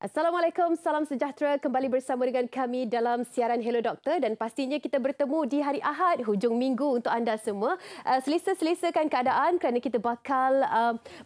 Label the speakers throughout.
Speaker 1: Assalamualaikum, salam sejahtera. Kembali bersama dengan kami dalam siaran Hello Doktor dan pastinya kita bertemu di hari Ahad, hujung minggu untuk anda semua. Selesa-selesakan keadaan kerana kita bakal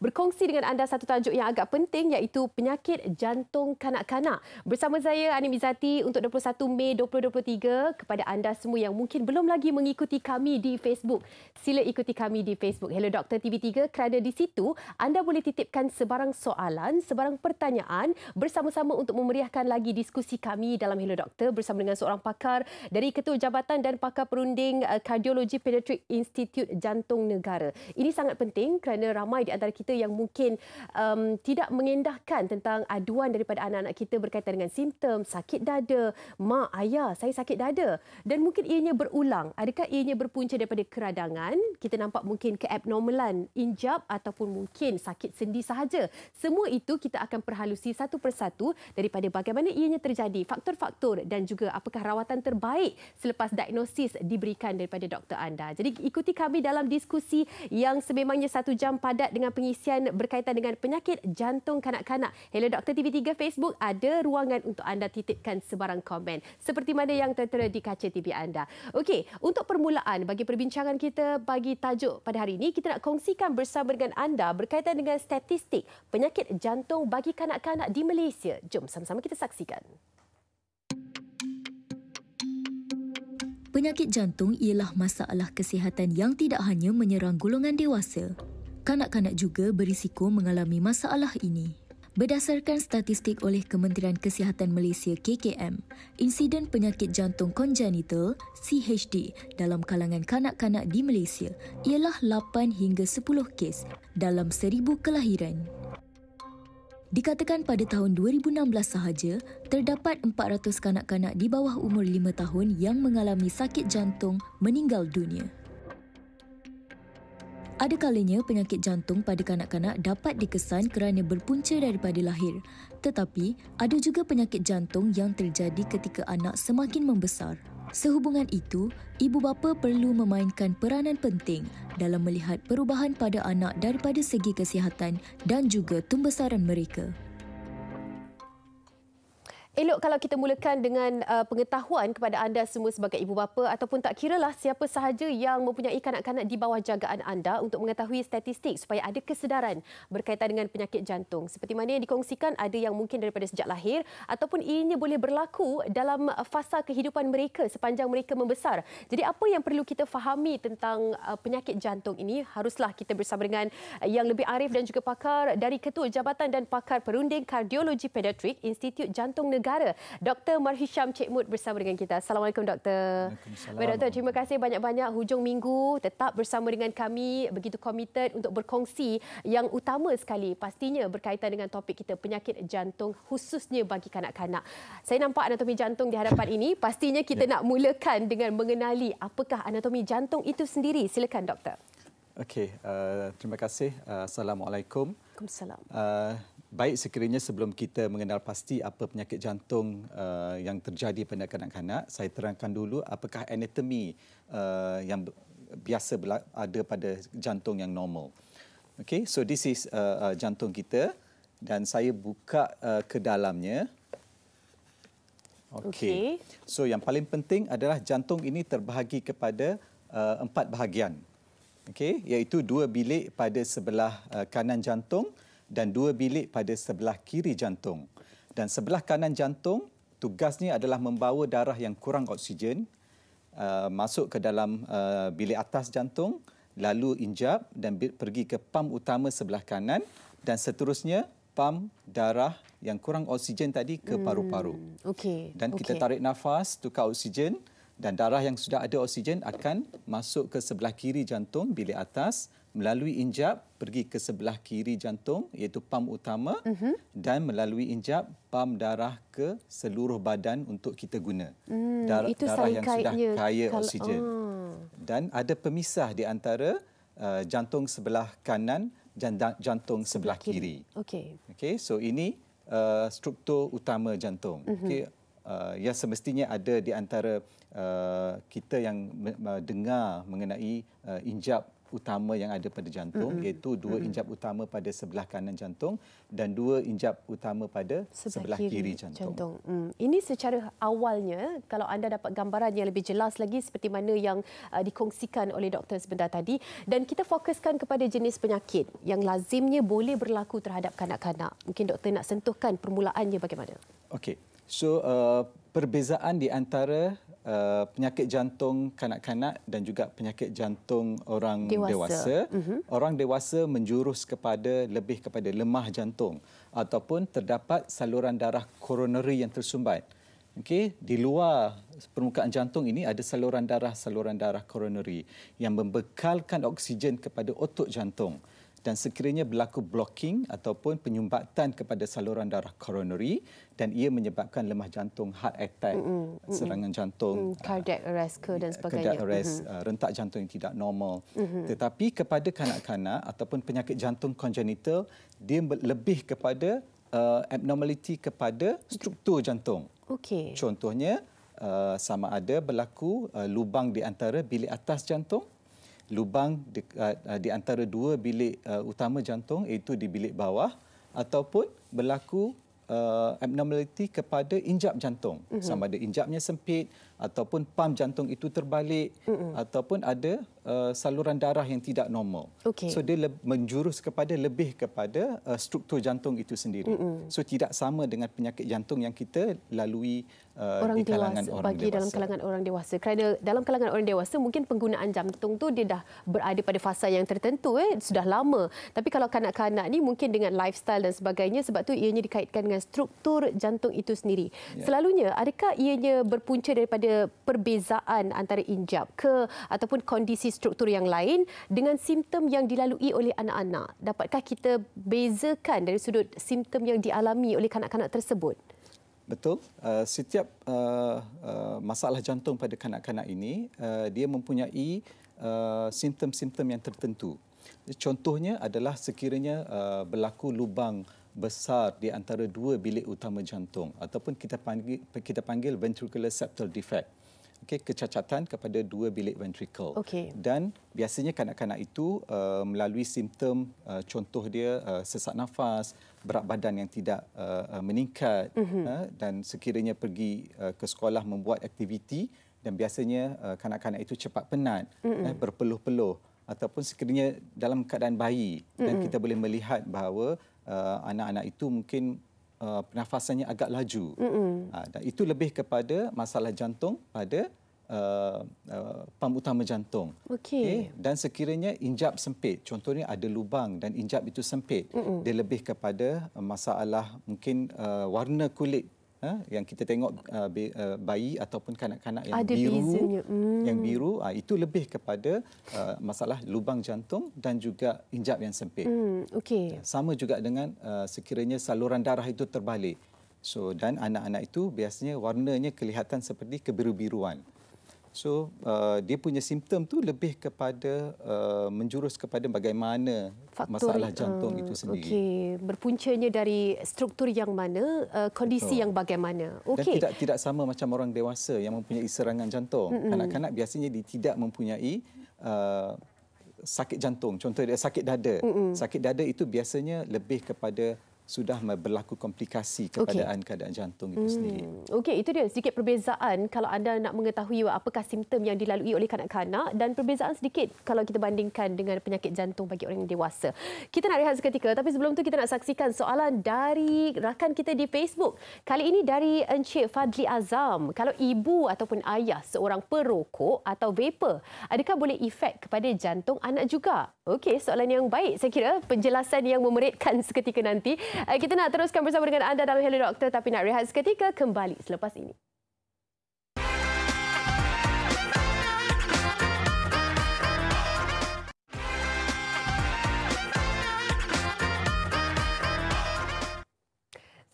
Speaker 1: berkongsi dengan anda satu tajuk yang agak penting iaitu penyakit jantung kanak-kanak. Bersama saya Ani Mizati untuk 21 Mei 2023. Kepada anda semua yang mungkin belum lagi mengikuti kami di Facebook, sila ikuti kami di Facebook Hello Doktor TV3 kerana di situ anda boleh titipkan sebarang soalan, sebarang pertanyaan bersama-sama untuk memeriahkan lagi diskusi kami dalam Hello Doktor bersama dengan seorang pakar dari Ketua Jabatan dan Pakar Perunding Kardiologi Pediatrik Institut Jantung Negara. Ini sangat penting kerana ramai di antara kita yang mungkin tidak mengendahkan tentang aduan daripada anak-anak kita berkaitan dengan simptom sakit dada, mak, ayah, saya sakit dada dan mungkin ianya berulang. Adakah ianya berpunca daripada keradangan? Kita nampak mungkin keabnormalan injap ataupun mungkin sakit sendi sahaja. Semua itu kita akan perhalusi satu persatu daripada bagaimana ianya terjadi, faktor-faktor dan juga apakah rawatan terbaik selepas diagnosis diberikan daripada doktor anda. Jadi ikuti kami dalam diskusi yang sememangnya 1 jam padat dengan pengisian berkaitan dengan penyakit jantung kanak-kanak. Hello Doktor TV3 Facebook ada ruangan untuk anda titipkan sebarang komen seperti mana yang tertera di kaca TV anda. Okey, untuk permulaan bagi perbincangan kita bagi tajuk pada hari ini, kita nak kongsikan bersama dengan anda berkaitan dengan statistik penyakit jantung bagi kanak-kanak di Malaysia. Jom sama-sama kita saksikan.
Speaker 2: Penyakit jantung ialah masalah kesihatan yang tidak hanya menyerang golongan dewasa. Kanak-kanak juga berisiko mengalami masalah ini. Berdasarkan statistik oleh Kementerian Kesihatan Malaysia KKM, insiden penyakit jantung kongenital CHD dalam kalangan kanak-kanak di Malaysia ialah 8 hingga 10 kes dalam 1000 kelahiran. Dikatakan pada tahun 2016 sahaja, terdapat 400 kanak-kanak di bawah umur 5 tahun yang mengalami sakit jantung meninggal dunia. Ada kalanya penyakit jantung pada kanak-kanak dapat dikesan kerana berpunca daripada lahir, tetapi ada juga penyakit jantung yang terjadi ketika anak semakin membesar. Sehubungan itu, ibu bapa perlu memainkan peranan penting dalam melihat perubahan pada anak daripada segi kesihatan dan juga pembesaran mereka.
Speaker 1: Elok kalau kita mulakan dengan pengetahuan kepada anda semua sebagai ibu bapa ataupun tak kiralah siapa sahaja yang mempunyai kanak-kanak di bawah jagaan anda untuk mengetahui statistik supaya ada kesedaran berkaitan dengan penyakit jantung. Seperti mana yang dikongsikan, ada yang mungkin daripada sejak lahir ataupun ianya boleh berlaku dalam fasa kehidupan mereka sepanjang mereka membesar. Jadi apa yang perlu kita fahami tentang penyakit jantung ini? Haruslah kita bersama dengan yang lebih arif dan juga pakar dari Ketua Jabatan dan Pakar Perunding Kardiologi Pediatrik Institut Jantung Negara, Dr. Marhisham Cekmud bersama dengan kita. Assalamualaikum Dr. Baik Dr, terima kasih banyak-banyak hujung minggu tetap bersama dengan kami, begitu komited untuk berkongsi yang utama sekali pastinya berkaitan dengan topik kita penyakit jantung khususnya bagi kanak-kanak. Saya nampak anatomi jantung di hadapan ini, pastinya kita nak mulakan dengan mengenali apakah anatomi jantung itu sendiri. Silakan Doktor.
Speaker 3: Okey, terima kasih. Assalamualaikum.
Speaker 1: Waalaikumsalam.
Speaker 3: Baik, sekiranya sebelum kita mengenal pasti apa penyakit jantung yang terjadi pada kanak-kanak, saya terangkan dulu apakah anatomi yang biasa ada pada jantung yang normal. Okey, so this is jantung kita dan saya buka ke dalamnya. Okey. So yang paling penting adalah jantung ini terbahagi kepada 4 bahagian. Okey, iaitu 2 bilik pada sebelah kanan jantung dan 2 bilik pada sebelah kiri jantung. Dan sebelah kanan jantung, tugasnya adalah membawa darah yang kurang oksigen masuk ke dalam bilik atas jantung, lalu injap dan pergi ke pam utama sebelah kanan dan seterusnya pam darah yang kurang oksigen tadi ke paru-paru. Dan kita tarik nafas, tukar oksigen dan darah yang sudah ada oksigen akan masuk ke sebelah kiri jantung, bilik atas, melalui injap pergi ke sebelah kiri jantung iaitu pam utama dan melalui injap pam darah ke seluruh badan untuk kita guna. Darah yang sudah kaya oksigen. Dan ada pemisah di antara jantung sebelah kanan dan jantung sebelah kiri. Okey, so ini struktur utama jantung. Okey, yang semestinya ada di antara kita yang dengar mengenai injap utama yang ada pada jantung, iaitu 2 injap utama pada sebelah kanan jantung dan 2 injap utama pada sebelah kiri jantung.
Speaker 1: Ini secara awalnya, kalau anda dapat gambaran yang lebih jelas lagi seperti mana yang dikongsikan oleh doktor sebentar tadi, dan kita fokuskan kepada jenis penyakit yang lazimnya boleh berlaku terhadap kanak-kanak. Mungkin doktor nak sentuhkan permulaannya bagaimana? Okey.
Speaker 3: So, perbezaan di antara penyakit jantung kanak-kanak dan juga penyakit jantung orang dewasa. Orang dewasa menjurus lebih kepada lemah jantung ataupun terdapat saluran darah koronari yang tersumbat. Okey, di luar permukaan jantung ini ada saluran darah koronari yang membekalkan oksigen kepada otot jantung. Dan sekiranya berlaku blocking ataupun penyumbatan kepada saluran darah koronari dan ia menyebabkan lemah jantung, heart attack, serangan jantung,
Speaker 1: cardiac arrest dan sebagainya.
Speaker 3: Cardiac arrest, rentak jantung yang tidak normal. Tetapi kepada kanak-kanak ataupun penyakit jantung congenital, dia lebih kepada abnormality kepada struktur jantung.
Speaker 1: Okey.
Speaker 3: Contohnya, sama ada berlaku lubang di antara bilik atas jantung, lubang di antara 2 bilik utama jantung, iaitu di bilik bawah, ataupun berlaku abnormality kepada injap jantung. Sama ada injapnya sempit ataupun pam jantung itu terbalik ataupun ada saluran darah yang tidak normal.
Speaker 1: Okay.
Speaker 3: So dia menjurus lebih kepada struktur jantung itu sendiri. So tidak sama dengan penyakit jantung yang kita lalui di kalangan orang dewasa.
Speaker 1: Dalam kalangan orang dewasa. Kerana dalam kalangan orang dewasa mungkin penggunaan jantung tu dia dah berada pada fasa yang tertentu sudah lama. Tapi kalau kanak-kanak ni mungkin dengan lifestyle dan sebagainya, sebab tu ianya dikaitkan dengan struktur jantung itu sendiri. Selalunya adakah ianya berpunca daripada perbezaan antara injap ke ataupun kondisi struktur yang lain dengan simptom yang dilalui oleh anak-anak? Dapatkah kita bezakan dari sudut simptom yang dialami oleh kanak-kanak tersebut?
Speaker 3: Betul. Setiap masalah jantung pada kanak-kanak ini, dia mempunyai simptom-simptom yang tertentu. Contohnya adalah sekiranya berlaku lubang besar di antara 2 bilik utama jantung ataupun kita panggil ventricular septal defect. Okey, kecacatan kepada 2 bilik ventricle.
Speaker 1: Okay.
Speaker 3: Dan biasanya kanak-kanak itu melalui simptom, contoh dia sesak nafas, berat badan yang tidak meningkat, dan sekiranya pergi ke sekolah membuat aktiviti dan biasanya kanak-kanak itu cepat penat, berpeluh-peluh, ataupun sekiranya dalam keadaan bayi dan kita boleh melihat bahawa anak-anak itu mungkin pernafasannya agak laju. Dan itu lebih kepada masalah jantung pada pam utama jantung.
Speaker 1: Okay.
Speaker 3: Dan sekiranya injap sempit, contohnya ada lubang dan injap itu sempit, dia lebih kepada masalah mungkin warna kulit. Yang kita tengok bayi ataupun kanak-kanak yang
Speaker 1: ada
Speaker 3: biru, itu lebih kepada masalah lubang jantung dan juga injap yang sempit.
Speaker 1: Okay.
Speaker 3: Sama juga dengan sekiranya saluran darah itu terbalik. So, dan anak-anak itu biasanya warnanya kelihatan seperti kebiru-biruan. So, dia punya simptom tu lebih kepada menjurus kepada bagaimana faktor masalah jantung itu sendiri.
Speaker 1: Okey, berpuncanya dari struktur yang mana, kondisi yang bagaimana.
Speaker 3: Okey. Dan tidak sama macam orang dewasa yang mempunyai serangan jantung. Kanak-kanak biasanya dia tidak mempunyai sakit jantung. Contoh dia sakit dada. Sakit dada itu biasanya lebih kepada sudah berlaku komplikasi keadaan jantung itu sendiri.
Speaker 1: Okey, itu dia sedikit perbezaan kalau anda nak mengetahui apakah simptom yang dilalui oleh kanak-kanak dan perbezaan sedikit kalau kita bandingkan dengan penyakit jantung bagi orang dewasa. Kita nak rehat seketika, tapi sebelum tu kita nak saksikan soalan dari rakan kita di Facebook. Kali ini dari Encik Fadli Azam. Kalau ibu ataupun ayah seorang perokok atau vapor, adakah boleh efek kepada jantung anak juga? Okey, soalan yang baik. Saya kira penjelasan yang memeritkan seketika nanti. Kita nak teruskan bersama dengan anda dalam Hello Doktor, tapi nak rehat seketika, kembali selepas ini.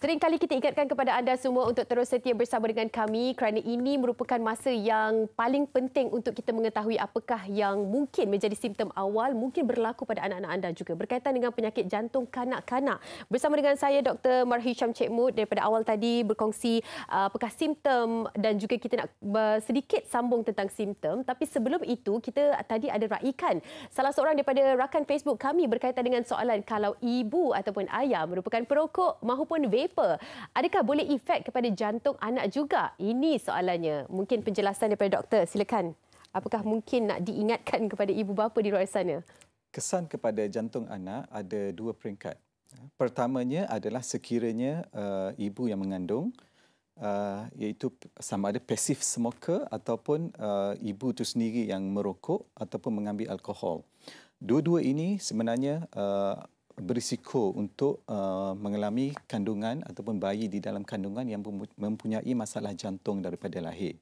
Speaker 1: Seringkali kita ingatkan kepada anda semua untuk terus setia bersama dengan kami kerana ini merupakan masa yang paling penting untuk kita mengetahui apakah yang mungkin menjadi simptom awal, mungkin berlaku pada anak-anak anda juga berkaitan dengan penyakit jantung kanak-kanak. Bersama dengan saya Dr. Marhisham Cekmud daripada awal tadi berkongsi apakah simptom dan juga kita nak sedikit sambung tentang simptom. Tapi sebelum itu kita tadi ada raikan salah seorang daripada rakan Facebook kami berkaitan dengan soalan kalau ibu ataupun ayah merupakan perokok mahupun vapor, adakah boleh efek kepada jantung anak juga? Ini soalannya. Mungkin penjelasan daripada doktor. Silakan. Apakah mungkin nak diingatkan kepada ibu bapa di luar sana?
Speaker 3: Kesan kepada jantung anak ada dua peringkat. Pertamanya adalah sekiranya ibu yang mengandung iaitu sama ada passive smoker ataupun ibu itu sendiri yang merokok ataupun mengambil alkohol. Dua-dua ini sebenarnya berisiko untuk mengalami kandungan ataupun bayi di dalam kandungan yang mempunyai masalah jantung daripada lahir.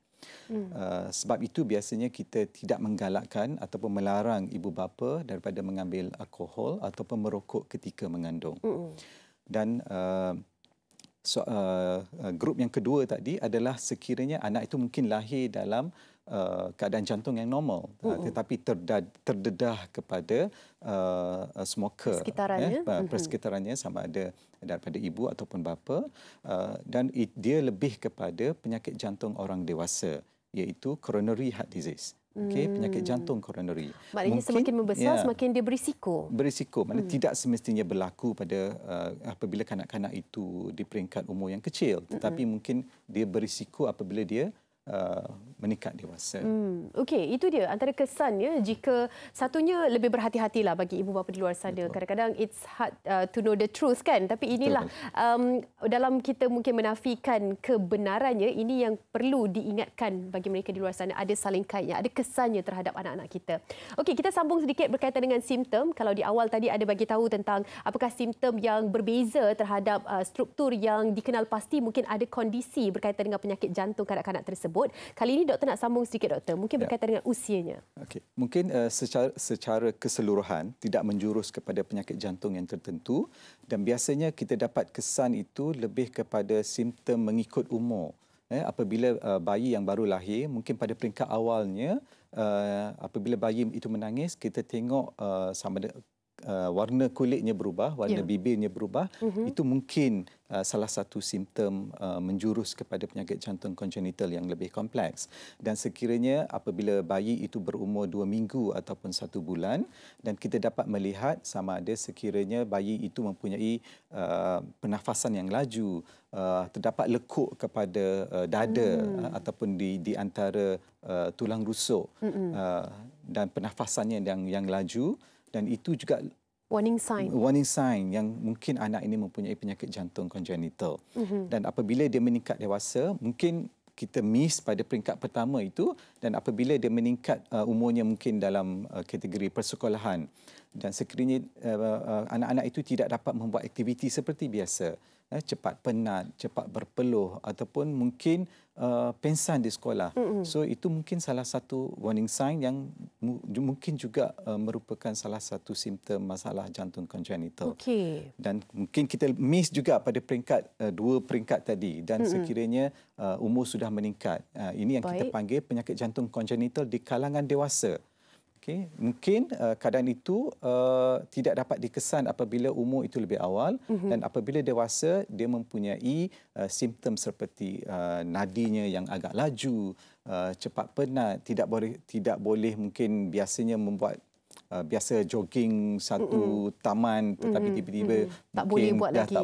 Speaker 3: Sebab itu biasanya kita tidak menggalakkan ataupun melarang ibu bapa daripada mengambil alkohol ataupun merokok ketika mengandung. Dan grup yang kedua tadi adalah sekiranya anak itu mungkin lahir dalam keadaan jantung yang normal, tetapi terdedah kepada smoker, persekitarannya sama ada daripada ibu ataupun bapa, dan dia lebih kepada penyakit jantung orang dewasa, iaitu coronary heart disease. Penyakit jantung koronari.
Speaker 1: Maknanya semakin membesar, semakin dia berisiko.
Speaker 3: Berisiko. Maknanya tidak semestinya berlaku pada apabila kanak-kanak itu di peringkat umur yang kecil. Tetapi mungkin dia berisiko apabila dia meningkat dewasa.
Speaker 1: Okey, itu dia antara kesannya jika satunya lebih berhati-hatilah bagi ibu bapa di luar sana. Kadang-kadang it's hard to know the truth kan, tapi inilah dalam kita mungkin menafikan kebenarannya, ini yang perlu diingatkan bagi mereka di luar sana, ada saling kaitnya, ada kesannya terhadap anak-anak kita. Okey, kita sambung sedikit berkaitan dengan simptom. Kalau di awal tadi ada bagi tahu tentang apakah simptom yang berbeza terhadap struktur yang dikenal pasti, mungkin ada kondisi berkaitan dengan penyakit jantung kanak-kanak tersebut. Kali ini doktor nak sambung sedikit doktor, mungkin berkaitan dengan usianya.
Speaker 3: Okey, mungkin secara keseluruhan tidak menjurus kepada penyakit jantung yang tertentu, dan biasanya kita dapat kesan itu lebih kepada simptom mengikut umur. Apabila bayi yang baru lahir, mungkin pada peringkat awalnya apabila bayi itu menangis, kita tengok sama ada warna kulitnya berubah, warna bibirnya berubah, itu mungkin salah satu simptom menjurus kepada penyakit jantung kongenital yang lebih kompleks. Dan sekiranya apabila bayi itu berumur 2 minggu ataupun 1 bulan, dan kita dapat melihat sama ada sekiranya bayi itu mempunyai pernafasan yang laju, terdapat lekuk kepada dada ataupun di antara tulang rusuk, dan pernafasannya yang laju, dan itu juga warning sign yang mungkin anak ini mempunyai penyakit jantung kongenital. Dan apabila dia meningkat dewasa, mungkin kita miss pada peringkat pertama itu, dan apabila dia meningkat umurnya mungkin dalam kategori persekolahan, dan sekiranya anak-anak itu tidak dapat membuat aktiviti seperti biasa, cepat penat, cepat berpeluh ataupun mungkin pengsan di sekolah. So itu mungkin salah satu warning sign yang mungkin juga merupakan salah satu simptom masalah jantung kongenital. Dan mungkin kita miss juga pada peringkat 2 peringkat tadi, dan sekiranya umur sudah meningkat. Ini yang kita panggil penyakit jantung kongenital di kalangan dewasa. Mungkin keadaan itu tidak dapat dikesan apabila umur itu lebih awal, dan apabila dewasa dia mempunyai simptom seperti nadinya yang agak laju, cepat penat, tidak boleh mungkin biasanya membuat biasa jogging satu taman, tetapi tiba-tiba
Speaker 1: tak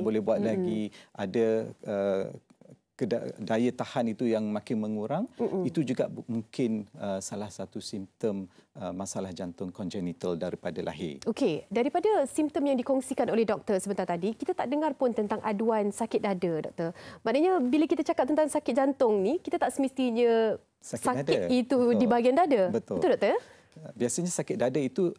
Speaker 1: boleh buat lagi.
Speaker 3: Ada daya tahan itu yang makin mengurang, itu juga mungkin salah satu simptom masalah jantung kongenital daripada lahir.
Speaker 1: Okey, daripada simptom yang dikongsikan oleh doktor sebentar tadi, kita tak dengar pun tentang aduan sakit dada, doktor. Maknanya bila kita cakap tentang sakit jantung ni, kita tak semestinya sakit itu di bahagian dada. Betul, doktor?
Speaker 3: Biasanya sakit dada itu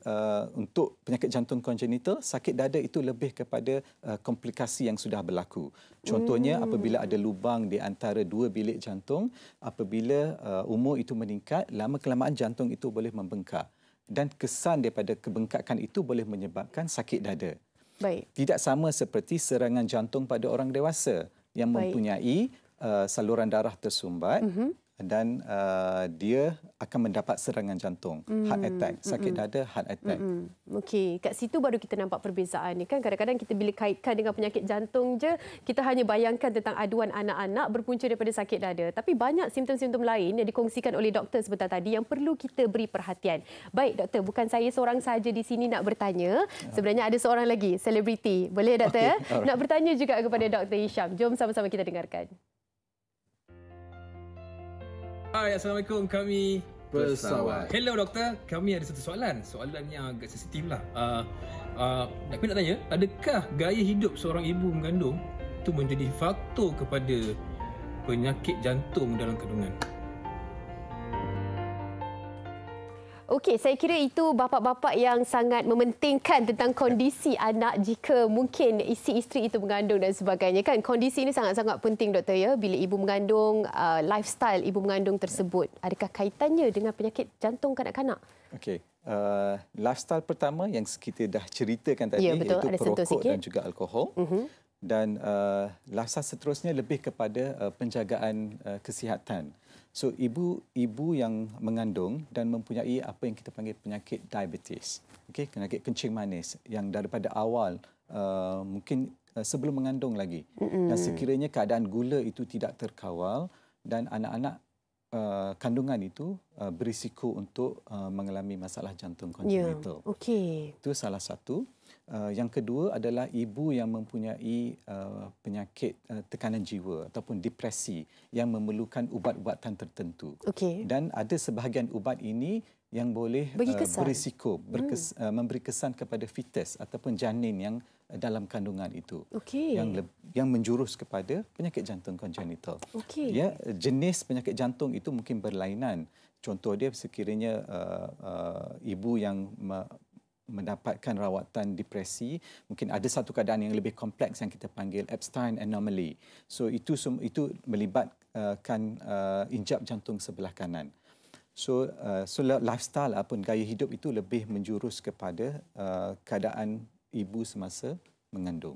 Speaker 3: untuk penyakit jantung kongenital, sakit dada itu lebih kepada komplikasi yang sudah berlaku. Contohnya apabila ada lubang di antara 2 bilik jantung, apabila umur itu meningkat, lama-kelamaan jantung itu boleh membengkak. Dan kesan daripada kebengkakan itu boleh menyebabkan sakit dada.
Speaker 1: Baik.
Speaker 3: Tidak sama seperti serangan jantung pada orang dewasa yang mempunyai saluran darah tersumbat dan dia akan mendapat serangan jantung, heart attack, sakit dada, heart attack.
Speaker 1: Okey, kat situ baru kita nampak perbezaan ni kan. Kadang-kadang kita bila kaitkan dengan penyakit jantung je, kita hanya bayangkan tentang aduan anak-anak berpunca daripada sakit dada. Tapi banyak simptom-simptom lain yang dikongsikan oleh doktor sebentar tadi yang perlu kita beri perhatian. Baik doktor, bukan saya seorang saja di sini nak bertanya. Sebenarnya ada seorang lagi, selebriti. Boleh doktor? Okay. Nak bertanya juga kepada Dr. Hisham. Jom sama-sama kita dengarkan.
Speaker 4: Hai, Assalamualaikum. Kami pesawat. Hello doktor, kami ada satu soalan. Soalan yang agak sensitif lah. Kami nak tanya, adakah gaya hidup seorang ibu mengandung itu menjadi faktor kepada penyakit jantung dalam kandungan?
Speaker 1: Okey, saya kira itu bapa-bapa yang sangat mementingkan tentang kondisi anak jika mungkin isteri itu mengandung dan sebagainya kan. Kondisi ini sangat-sangat penting doktor ya bila ibu mengandung, lifestyle ibu mengandung tersebut. Adakah kaitannya dengan penyakit jantung kanak-kanak?
Speaker 3: Okey. Lifestyle pertama yang kita dah ceritakan tadi iaitu perokok dan juga alkohol. Dan lifestyle seterusnya lebih kepada penjagaan kesihatan. So ibu yang mengandung dan mempunyai apa yang kita panggil penyakit diabetes, penyakit kencing manis yang daripada awal mungkin sebelum mengandung lagi. Dan sekiranya keadaan gula itu tidak terkawal dan anak-anak kandungan itu berisiko untuk mengalami masalah jantung kongenital. Itu salah satu. Yang kedua adalah ibu yang mempunyai penyakit tekanan jiwa ataupun depresi yang memerlukan ubat-ubatan tertentu. Dan ada sebahagian ubat ini yang boleh berisiko memberi kesan kepada fetus ataupun janin yang dalam kandungan itu. Yang menjurus kepada penyakit jantung kongenital. Ya, jenis penyakit jantung itu mungkin berlainan. Contoh dia sekiranya ibu yang mendapatkan rawatan depresi, mungkin ada satu keadaan yang lebih kompleks yang kita panggil Epstein anomaly. So itu melibatkan injap jantung sebelah kanan. So lifestyle ataupun gaya hidup itu lebih menjurus kepada keadaan ibu semasa mengandung.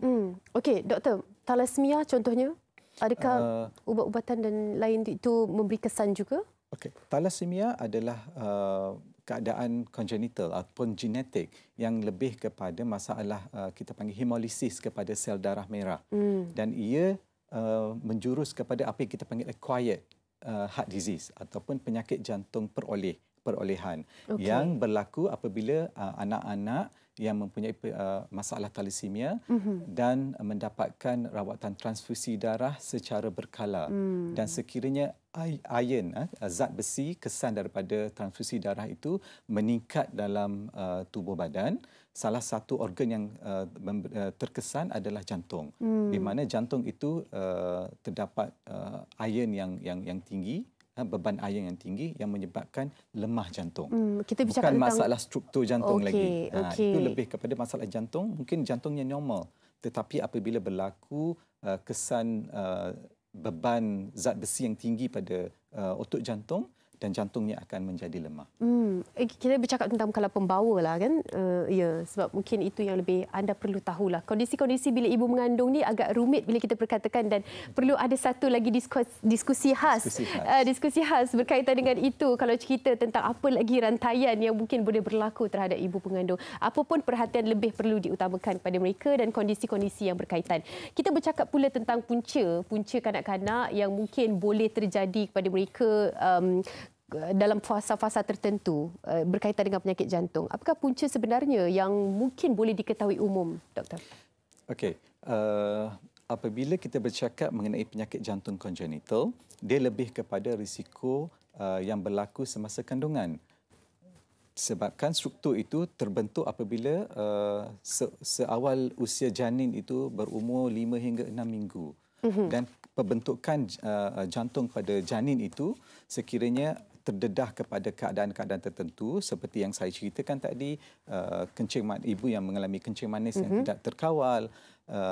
Speaker 1: Okey, doktor, thalassemia contohnya, adakah ubat-ubatan dan lain itu memberi kesan juga?
Speaker 3: Okey, thalassemia adalah keadaan congenital ataupun genetik yang lebih kepada masalah kita panggil hemolisis kepada sel darah merah. Dan ia menjurus kepada apa yang kita panggil acquired heart disease ataupun penyakit jantung perolehan yang berlaku apabila anak-anak yang mempunyai masalah thalassemia dan mendapatkan rawatan transfusi darah secara berkala. Dan sekiranya iron, zat besi, kesan daripada transfusi darah itu meningkat dalam tubuh badan, salah satu organ yang terkesan adalah jantung. Di mana jantung itu terdapat iron yang tinggi, beban iron yang tinggi yang menyebabkan lemah jantung.
Speaker 1: Kita bicara
Speaker 3: bukan masalah struktur jantung lagi. Itu lebih kepada masalah jantung. Mungkin jantungnya normal, tetapi apabila berlaku kesan beban zat besi yang tinggi pada otot jantung, dan jantungnya akan menjadi lemah.
Speaker 1: Kita bercakap tentang kalau pembawa lah kan. Ya, sebab mungkin itu yang lebih anda perlu tahulah. Kondisi-kondisi bila ibu mengandung ni agak rumit bila kita perkatakan dan perlu ada satu lagi diskusi khas berkaitan dengan itu. Kalau cerita tentang apa lagi rantaian yang mungkin boleh berlaku terhadap ibu pengandung. Apapun perhatian lebih perlu diutamakan kepada mereka dan kondisi-kondisi yang berkaitan. Kita bercakap pula tentang punca kanak-kanak yang mungkin boleh terjadi kepada mereka dalam fasa-fasa tertentu berkaitan dengan penyakit jantung. Apakah punca sebenarnya yang mungkin boleh diketahui umum, doktor?
Speaker 3: Okey, apabila kita bercakap mengenai penyakit jantung kongenital, dia lebih kepada risiko yang berlaku semasa kandungan. Sebabkan struktur itu terbentuk apabila seawal usia janin itu berumur 5 hingga 6 minggu. Dan pembentukan jantung pada janin itu sekiranya terdedah kepada keadaan-keadaan tertentu seperti yang saya ceritakan tadi, ibu yang mengalami kencing manis yang tidak terkawal,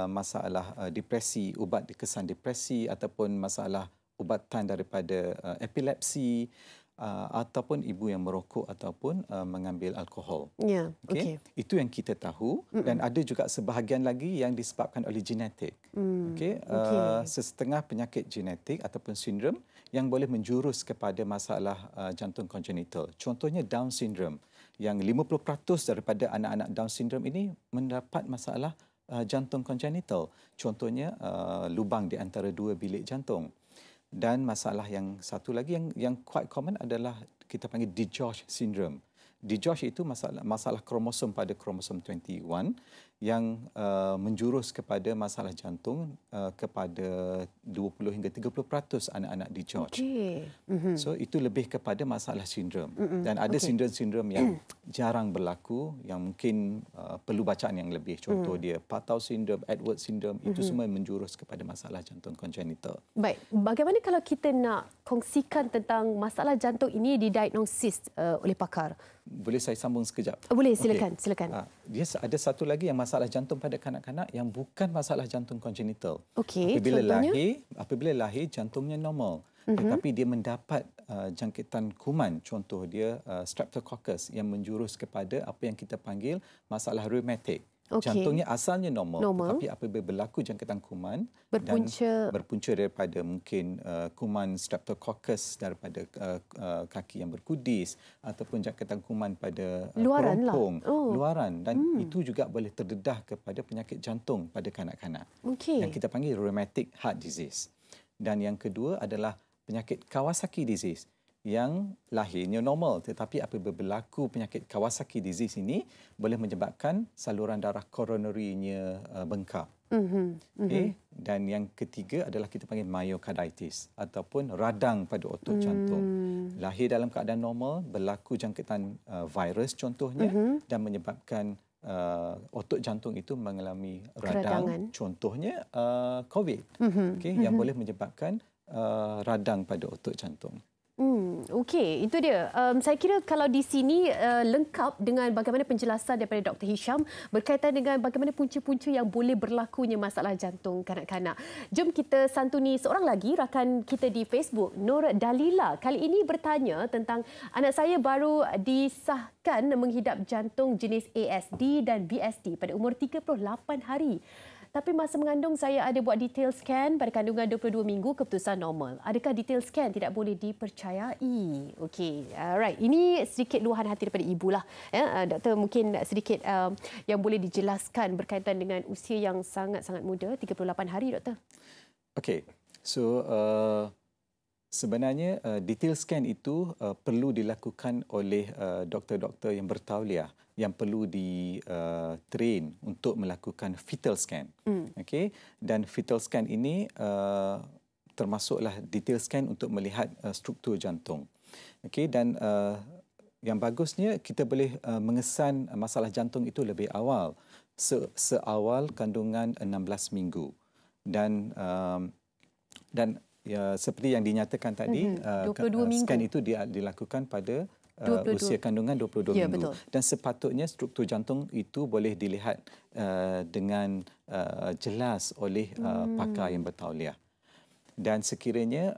Speaker 3: masalah depresi, ubat kesan depresi ataupun masalah ubatan daripada epilepsi, ataupun ibu yang merokok ataupun mengambil alkohol.
Speaker 1: Ya, okey.
Speaker 3: Itu yang kita tahu dan ada juga sebahagian lagi yang disebabkan oleh genetik. Sesetengah penyakit genetik ataupun sindrom yang boleh menjurus kepada masalah jantung congenital. Contohnya Down syndrome, yang 50% daripada anak-anak Down syndrome ini mendapat masalah jantung congenital. Contohnya lubang di antara dua bilik jantung. Dan masalah yang satu lagi yang quite common adalah kita panggil DiGeorge syndrome. DiGeorge itu masalah kromosom pada kromosom 21 yang menjurus kepada masalah jantung kepada 20 hingga 30% anak-anak DiGeorge. So itu lebih kepada masalah sindrom. Dan ada sindrom-sindrom yang jarang berlaku yang mungkin perlu bacaan yang lebih. Contoh dia Patau syndrome, Edwards syndrome, itu semua menjurus kepada masalah jantung congenital.
Speaker 1: Baik, bagaimana kalau kita nak kongsikan tentang masalah jantung ini didiagnosis oleh pakar?
Speaker 3: Boleh saya sambung sekejap?
Speaker 1: Boleh, silakan.
Speaker 3: Dia ada satu lagi yang masalah jantung pada kanak-kanak yang bukan masalah jantung congenital. Apabila lahir jantungnya normal, tetapi dia mendapat jangkitan kuman, contoh dia Streptococcus yang menjurus kepada apa yang kita panggil masalah rheumatik. Jantungnya asalnya normal, tetapi apabila berlaku jangkitan kuman berpunca daripada mungkin kuman Streptococcus daripada kaki yang berkudis ataupun jangkitan kuman pada kerongkong, luaran, dan itu juga boleh terdedah kepada penyakit jantung pada kanak-kanak yang kita panggil rheumatic heart disease. Dan yang kedua adalah penyakit Kawasaki disease yang lahirnya normal, tetapi apabila berlaku penyakit Kawasaki disease ini boleh menyebabkan saluran darah koronarinya bengkak. Dan yang ketiga adalah kita panggil myocarditis ataupun radang pada otot jantung. Lahir dalam keadaan normal, berlaku jangkitan virus contohnya dan menyebabkan otot jantung itu mengalami radang, contohnya COVID, yang boleh menyebabkan radang pada otot jantung.
Speaker 1: Okey, itu dia. Saya kira kalau di sini lengkap dengan bagaimana penjelasan daripada Dr. Hisham berkaitan dengan bagaimana punca-punca yang boleh berlakunya masalah jantung kanak-kanak. Jom kita santuni seorang lagi rakan kita di Facebook, Nur Dalila. Kali ini bertanya tentang anak saya baru disahkan menghidap jantung jenis ASD dan BSD pada umur 38 hari. Tapi masa mengandung saya ada buat detail scan pada kandungan 22 minggu, keputusan normal. Adakah detail scan tidak boleh dipercayai? Okey, alright. Ini sedikit luahan hati daripada ibu lah. Doktor, mungkin sedikit yang boleh dijelaskan berkaitan dengan usia yang sangat-sangat muda, 38 hari, doktor.
Speaker 3: Okey, so sebenarnya detail scan itu perlu dilakukan oleh doktor-doktor yang bertauliah, yang perlu di-train untuk melakukan fetal scan. Okay? Dan fetal scan ini termasuklah detail scan untuk melihat struktur jantung. Okay? Dan yang bagusnya kita boleh mengesan masalah jantung itu lebih awal, seawal kandungan 16 minggu. Dan seperti yang dinyatakan tadi, scan itu dilakukan pada usia kandungan 22 minggu.
Speaker 1: Betul.
Speaker 3: Dan sepatutnya struktur jantung itu boleh dilihat dengan jelas oleh pakar yang bertauliah. Dan sekiranya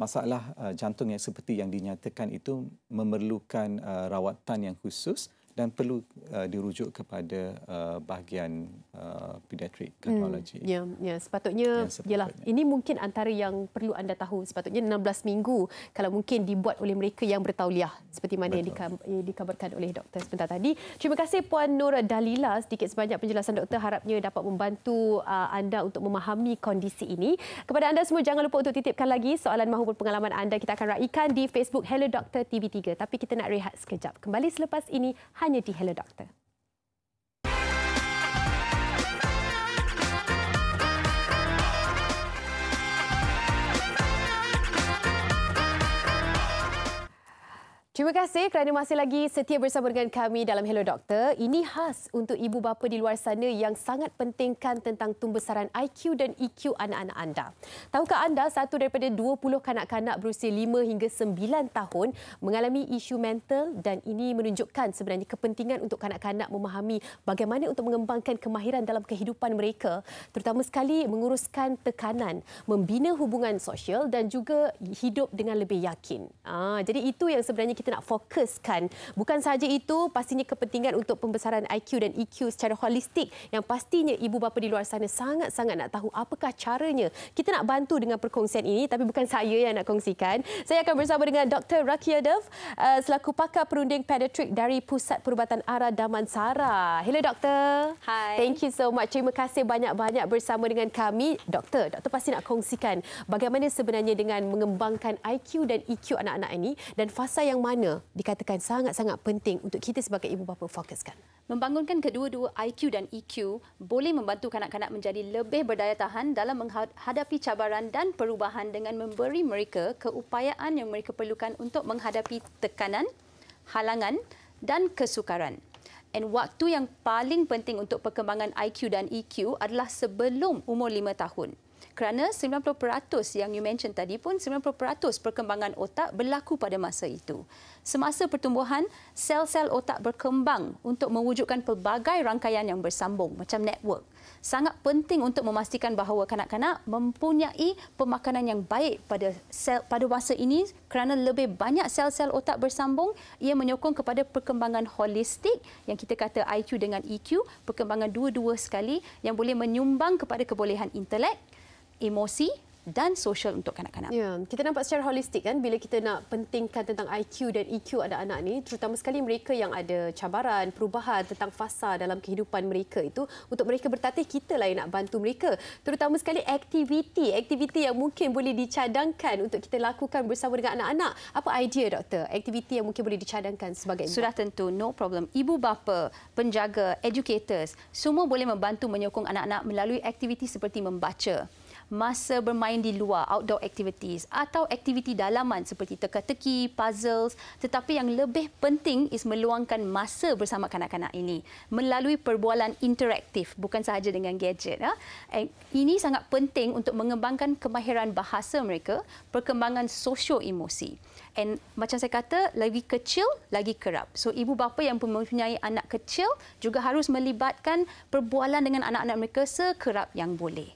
Speaker 3: masalah jantung yang seperti yang dinyatakan itu memerlukan rawatan yang khusus dan perlu dirujuk kepada bahagian pediatrik kardiologi.
Speaker 1: Ya, sepatutnya ialah ini mungkin antara yang perlu anda tahu. Sepatutnya 16 minggu kalau mungkin dibuat oleh mereka yang bertauliah seperti mana yang dikabarkan oleh doktor sebentar tadi. Terima kasih Puan Nur Dalila, sedikit sebanyak penjelasan doktor harapnya dapat membantu anda untuk memahami kondisi ini. Kepada anda semua jangan lupa untuk titipkan lagi soalan maupun pengalaman anda, kita akan raikan di Facebook Hello Doktor TV3. Tapi kita nak rehat sekejap. Kembali selepas ini hanya di Hello Doktor. Terima kasih kerana masih lagi setia bersama dengan kami dalam Hello Doktor. Ini khas untuk ibu bapa di luar sana yang sangat pentingkan tentang pembesaran IQ dan EQ anak-anak anda. Tahukah anda, satu daripada 20 kanak-kanak berusia 5 hingga 9 tahun mengalami isu mental, dan ini menunjukkan sebenarnya kepentingan untuk kanak-kanak memahami bagaimana untuk mengembangkan kemahiran dalam kehidupan mereka, terutama sekali menguruskan tekanan, membina hubungan sosial dan juga hidup dengan lebih yakin. Jadi itu yang sebenarnya kita nak fokuskan. Bukan sahaja itu, pastinya kepentingan untuk pembesaran IQ dan EQ secara holistik yang pastinya ibu bapa di luar sana sangat-sangat nak tahu apakah caranya. Kita nak bantu dengan perkongsian ini, tapi bukan saya yang nak kongsikan. Saya akan bersama dengan Dr. Rakia Dev selaku pakar perunding pediatrik dari Pusat Perubatan Ara Damansara. Hello Doktor.
Speaker 5: Hai.
Speaker 1: Thank you so much. Terima kasih banyak-banyak bersama dengan kami. Doktor pasti nak kongsikan bagaimana sebenarnya dengan mengembangkan IQ dan EQ anak-anak ini, dan fasa yang mana dikatakan sangat-sangat penting untuk kita sebagai ibu bapa fokuskan.
Speaker 5: Membangunkan kedua-dua IQ dan EQ boleh membantu kanak-kanak menjadi lebih berdaya tahan dalam menghadapi cabaran dan perubahan dengan memberi mereka keupayaan yang mereka perlukan untuk menghadapi tekanan, halangan dan kesukaran. Dan waktu yang paling penting untuk perkembangan IQ dan EQ adalah sebelum umur 5 tahun. Kerana 90% yang you mention tadi pun 90% perkembangan otak berlaku pada masa itu. Semasa pertumbuhan, sel-sel otak berkembang untuk mewujudkan pelbagai rangkaian yang bersambung macam network. Sangat penting untuk memastikan bahawa kanak-kanak mempunyai pemakanan yang baik pada masa ini, kerana lebih banyak sel-sel otak bersambung, ia menyokong kepada perkembangan holistik yang kita kata IQ dengan EQ, perkembangan dua-dua sekali yang boleh menyumbang kepada kebolehan intelek, emosi dan sosial untuk kanak-kanak.
Speaker 1: Ya, kita nampak secara holistik kan bila kita nak pentingkan tentang IQ dan EQ anak-anak ni, terutama sekali mereka yang ada cabaran, perubahan tentang fasa dalam kehidupan mereka itu, untuk mereka bertatih, kita lah yang nak bantu mereka. Terutama sekali aktiviti yang mungkin boleh dicadangkan untuk kita lakukan bersama dengan anak-anak. Apa idea Doktor? Aktiviti yang mungkin boleh dicadangkan sebagai ibu?
Speaker 5: Sudah tentu, no problem. Ibu bapa, penjaga, educators, semua boleh membantu menyokong anak-anak melalui aktiviti seperti membaca, masa bermain di luar, outdoor activities, atau aktiviti dalaman seperti teka-teki, puzzles. Tetapi yang lebih penting is meluangkan masa bersama kanak-kanak ini melalui perbualan interaktif, bukan sahaja dengan gadget. Ini sangat penting untuk mengembangkan kemahiran bahasa mereka, perkembangan sosio-emosi. And macam saya kata, lagi kecil, lagi kerap. So, ibu bapa yang mempunyai anak kecil juga harus melibatkan perbualan dengan anak-anak mereka sekerap yang boleh.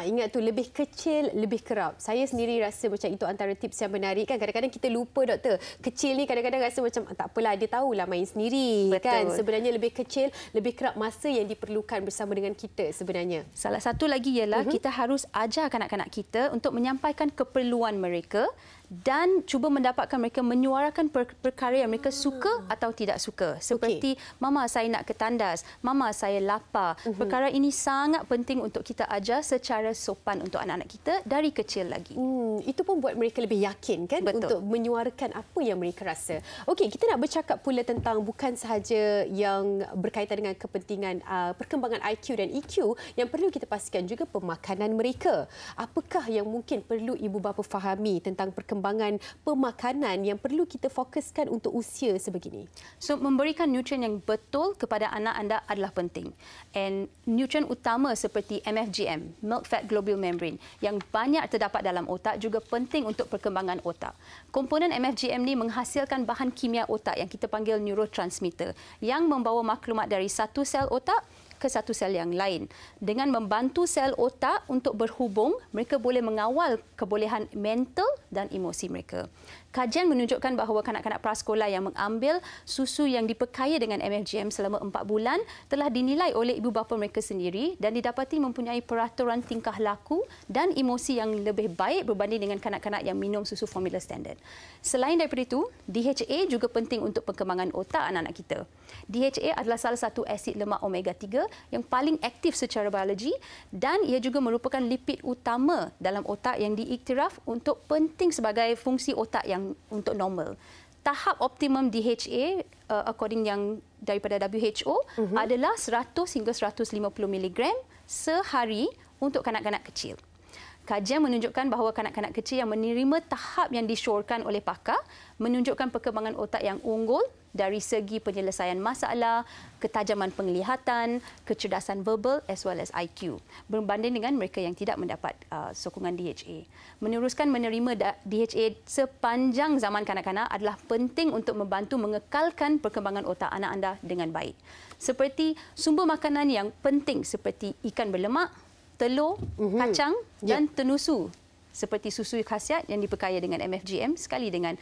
Speaker 1: Ingat tu, lebih kecil, lebih kerap. Saya sendiri rasa macam itu antara tips yang menarik kan. Kadang-kadang kita lupa Doktor. Kecil ni kadang-kadang rasa macam tak apalah, dia tahulah main sendiri. Betul. Kan. Sebenarnya lebih kecil, lebih kerap masa yang diperlukan bersama dengan kita sebenarnya.
Speaker 5: Salah satu lagi ialah kita harus ajar kanak-kanak kita untuk menyampaikan keperluan mereka dan cuba mendapatkan mereka menyuarakan perkara yang mereka suka atau tidak suka. Seperti, Mama saya nak ke tandas, Mama saya lapar. Perkara ini sangat penting untuk kita ajar secara sopan untuk anak-anak kita dari kecil lagi.
Speaker 1: Itu pun buat mereka lebih yakin kan. Betul. Untuk menyuarakan apa yang mereka rasa. Okey, kita nak bercakap pula tentang bukan sahaja yang berkaitan dengan kepentingan perkembangan IQ dan EQ, yang perlu kita pastikan juga pemakanan mereka. Apakah yang mungkin perlu ibu bapa fahami tentang perkembangan pemakanan yang perlu kita fokuskan untuk usia sebegini?
Speaker 5: So, memberikan nutrien yang betul kepada anak anda adalah penting. And nutrien utama seperti MFGM, milk fat globule membrane, yang banyak terdapat dalam otak juga penting untuk perkembangan otak. Komponen MFGM ni menghasilkan bahan kimia otak yang kita panggil neurotransmitter, yang membawa maklumat dari satu sel otak ke satu sel yang lain. Dengan membantu sel otak untuk berhubung, mereka boleh mengawal kebolehan mental dan emosi mereka. Kajian menunjukkan bahawa kanak-kanak prasekolah yang mengambil susu yang diperkaya dengan MFGM selama 4 bulan telah dinilai oleh ibu bapa mereka sendiri dan didapati mempunyai peraturan tingkah laku dan emosi yang lebih baik berbanding dengan kanak-kanak yang minum susu formula standard. Selain daripada itu, DHA juga penting untuk perkembangan otak anak-anak kita. DHA adalah salah satu asid lemak omega 3 yang paling aktif secara biologi, dan ia juga merupakan lipid utama dalam otak yang diiktiraf untuk penting sebagai fungsi otak yang untuk normal. Tahap optimum DHA according yang daripada WHO adalah 100 hingga 150 mg sehari untuk kanak-kanak kecil. Kajian menunjukkan bahawa kanak-kanak kecil yang menerima tahap yang disyorkan oleh pakar menunjukkan perkembangan otak yang unggul dari segi penyelesaian masalah, ketajaman penglihatan, kecerdasan verbal as well as IQ berbanding dengan mereka yang tidak mendapat sokongan DHA. Meneruskan menerima DHA sepanjang zaman kanak-kanak adalah penting untuk membantu mengekalkan perkembangan otak anak anda dengan baik. Seperti sumber makanan yang penting seperti ikan berlemak, telur, kacang dan tenusu. Seperti susu khasiat yang diperkaya dengan MFGM sekali dengan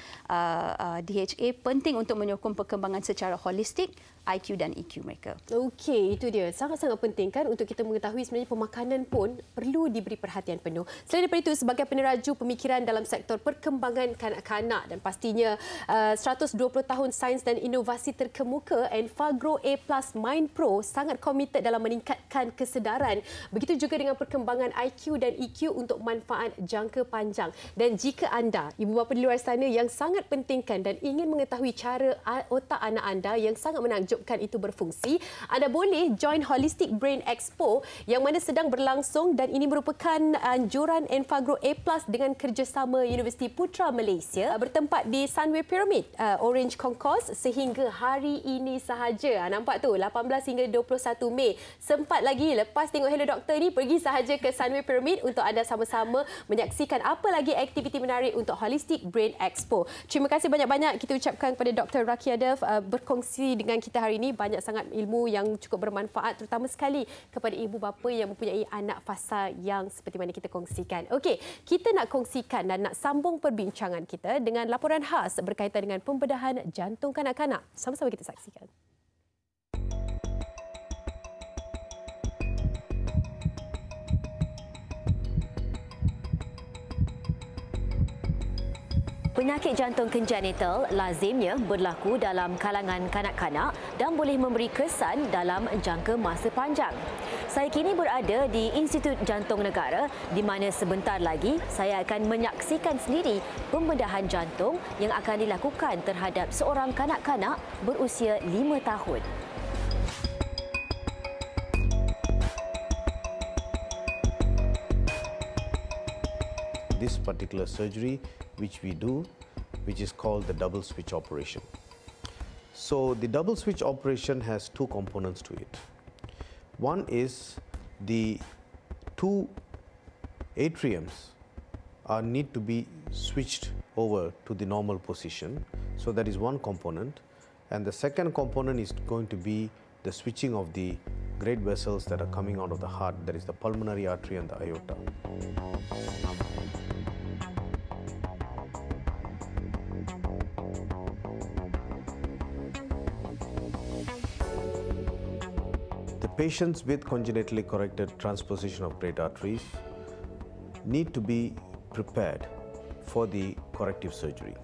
Speaker 5: DHA penting untuk menyokong perkembangan secara holistik IQ dan EQ mereka.
Speaker 1: Okey, itu dia. Sangat-sangat penting kan untuk kita mengetahui sebenarnya pemakanan pun perlu diberi perhatian penuh. Selain daripada itu, sebagai peneraju pemikiran dalam sektor perkembangan kanak-kanak dan pastinya 120 tahun sains dan inovasi terkemuka, Enfagrow A+ Mind Pro sangat komited dalam meningkatkan kesedaran. Begitu juga dengan perkembangan IQ dan EQ untuk manfaat jangka panjang. Dan jika anda, ibu bapa di luar sana yang sangat pentingkan dan ingin mengetahui cara otak anak anda yang sangat menakjubkan itu berfungsi, anda boleh join Holistic Brain Expo yang mana sedang berlangsung dan ini merupakan anjuran Enfagrow A+ dengan kerjasama Universiti Putra Malaysia bertempat di Sunway Pyramid, Orange Concourse sehingga hari ini sahaja. Nampak tu, 18 hingga 21 Mei. Sempat lagi lepas tengok Hello Doktor ni, pergi sahaja ke Sunway Pyramid untuk anda sama-sama menyaksikan apa lagi aktiviti menarik untuk Holistic Brain Expo. Terima kasih banyak-banyak kita ucapkan kepada Dr. Rakia Dev berkongsi dengan kita hari ini. Banyak sangat ilmu yang cukup bermanfaat terutama sekali kepada ibu bapa yang mempunyai anak fasa yang seperti mana kita kongsikan. Okey, kita nak kongsikan dan nak sambung perbincangan kita dengan laporan khas berkaitan dengan pembedahan jantung kanak-kanak. Sama-sama kita saksikan.
Speaker 2: Penyakit jantung kongenital lazimnya berlaku dalam kalangan kanak-kanak dan boleh memberi kesan dalam jangka masa panjang. Saya kini berada di Institut Jantung Negara di mana sebentar lagi saya akan menyaksikan sendiri pembedahan jantung yang akan dilakukan terhadap seorang kanak-kanak berusia 5 tahun.
Speaker 6: This particular surgery which we do, which is called the double switch operation. So the double switch operation has two components to it. One is the two atriums need to be switched over to the normal position. So that is one component. And the second component is going to be the switching of the great vessels that are coming out of the heart, that is the pulmonary artery and the aorta. Patients with congenitally corrected transposition of great arteries need to be prepared for the corrective surgery.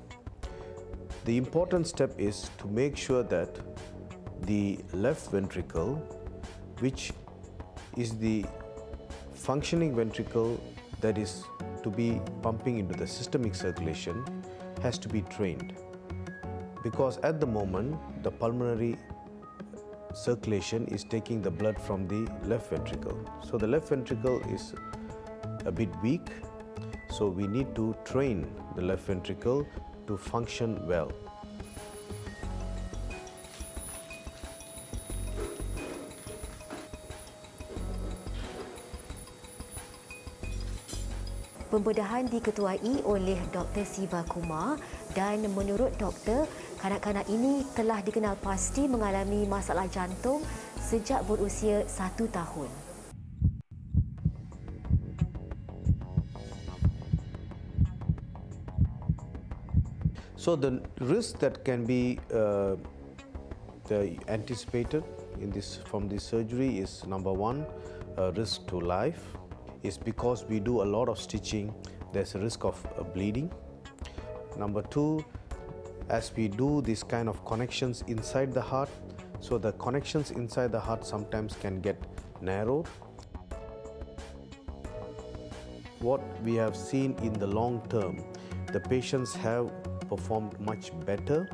Speaker 6: The important step is to make sure that the left ventricle, which is the functioning ventricle that is to be pumping into the systemic circulation, has to be trained. Because at the moment, the pulmonary circulation is taking the blood from the left ventricle. So the left ventricle is a bit weak, so we need to train the left ventricle to function well.
Speaker 2: Pembedahan diketuai oleh Dr. Siva Kumar dan menurut doktor, kanak-kanak ini telah dikenal pasti mengalami masalah jantung sejak berusia 1 tahun.
Speaker 6: So the risk that can be anticipated from this surgery is number one, risk to life. Is because we do a lot of stitching, there's a risk of bleeding. Number two, as we do this kind of connections inside the heart, so the connections inside the heart sometimes can get narrowed. What we have seen in the long term, the patients have performed much better,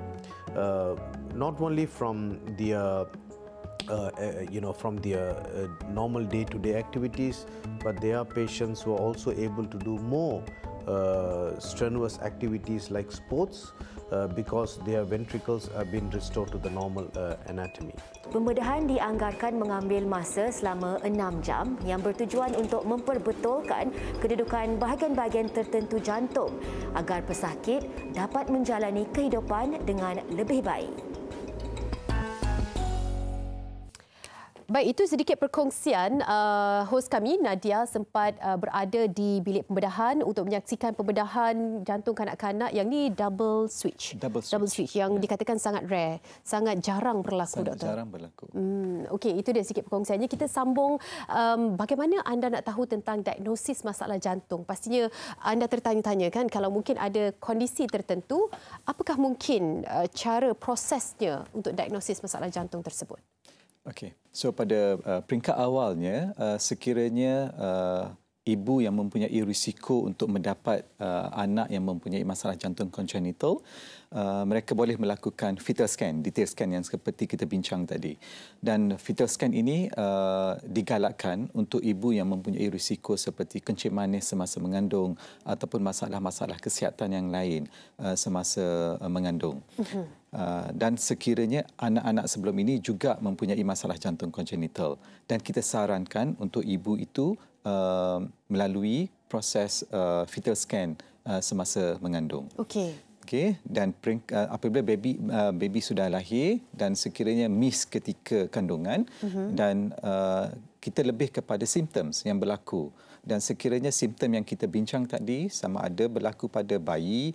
Speaker 6: not only from the from their normal day-to-day activities, but there are patients who are also able to do more strenuous activities like sports because their ventricles have been restored to the normal anatomy.
Speaker 2: Pembedahan dianggarkan mengambil masa selama 6 jam yang bertujuan untuk memperbetulkan kedudukan bahagian-bahagian tertentu jantung agar pesakit dapat menjalani kehidupan dengan lebih baik.
Speaker 1: Baik, itu sedikit perkongsian hos kami, Nadia, sempat berada di bilik pembedahan untuk menyaksikan pembedahan jantung kanak-kanak yang ni double switch. Double switch yang dikatakan sangat rare, sangat jarang berlaku,
Speaker 3: sangat
Speaker 1: doktor.
Speaker 3: Jarang berlaku.
Speaker 1: Okey, itu dia sedikit perkongsiannya. Kita sambung bagaimana anda nak tahu tentang diagnosis masalah jantung. Pastinya anda tertanya-tanya kan, kalau mungkin ada kondisi tertentu, apakah mungkin cara prosesnya untuk diagnosis masalah jantung tersebut?
Speaker 3: Okey, so pada peringkat awalnya, sekiranya ibu yang mempunyai risiko untuk mendapat anak yang mempunyai masalah jantung congenital, mereka boleh melakukan fetal scan, detail scan yang seperti kita bincang tadi. Dan fetal scan ini digalakkan untuk ibu yang mempunyai risiko seperti kencing manis semasa mengandung ataupun masalah-masalah kesihatan yang lain semasa mengandung. Dan sekiranya anak-anak sebelum ini juga mempunyai masalah jantung congenital, dan kita sarankan untuk ibu itu melalui proses fetal scan semasa mengandung. Okey. Dan apabila baby sudah lahir dan sekiranya miss ketika kandungan, dan kita lebih kepada symptoms yang berlaku. Dan sekiranya simptom yang kita bincang tadi sama ada berlaku pada bayi,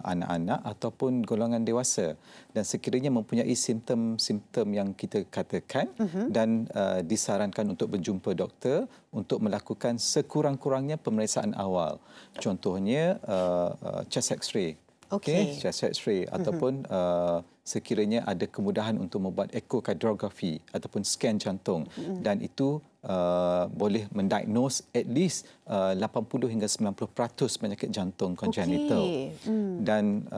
Speaker 3: anak-anak ataupun golongan dewasa, dan sekiranya mempunyai simptom-simptom yang kita katakan, dan disarankan untuk berjumpa doktor untuk melakukan sekurang-kurangnya pemeriksaan awal. Contohnya chest x-ray. Chest x-ray ataupun sekiranya ada kemudahan untuk membuat ekokardiografi ataupun scan jantung, dan itu boleh mendiagnose at least 80 hingga 90% penyakit jantung congenital. Dan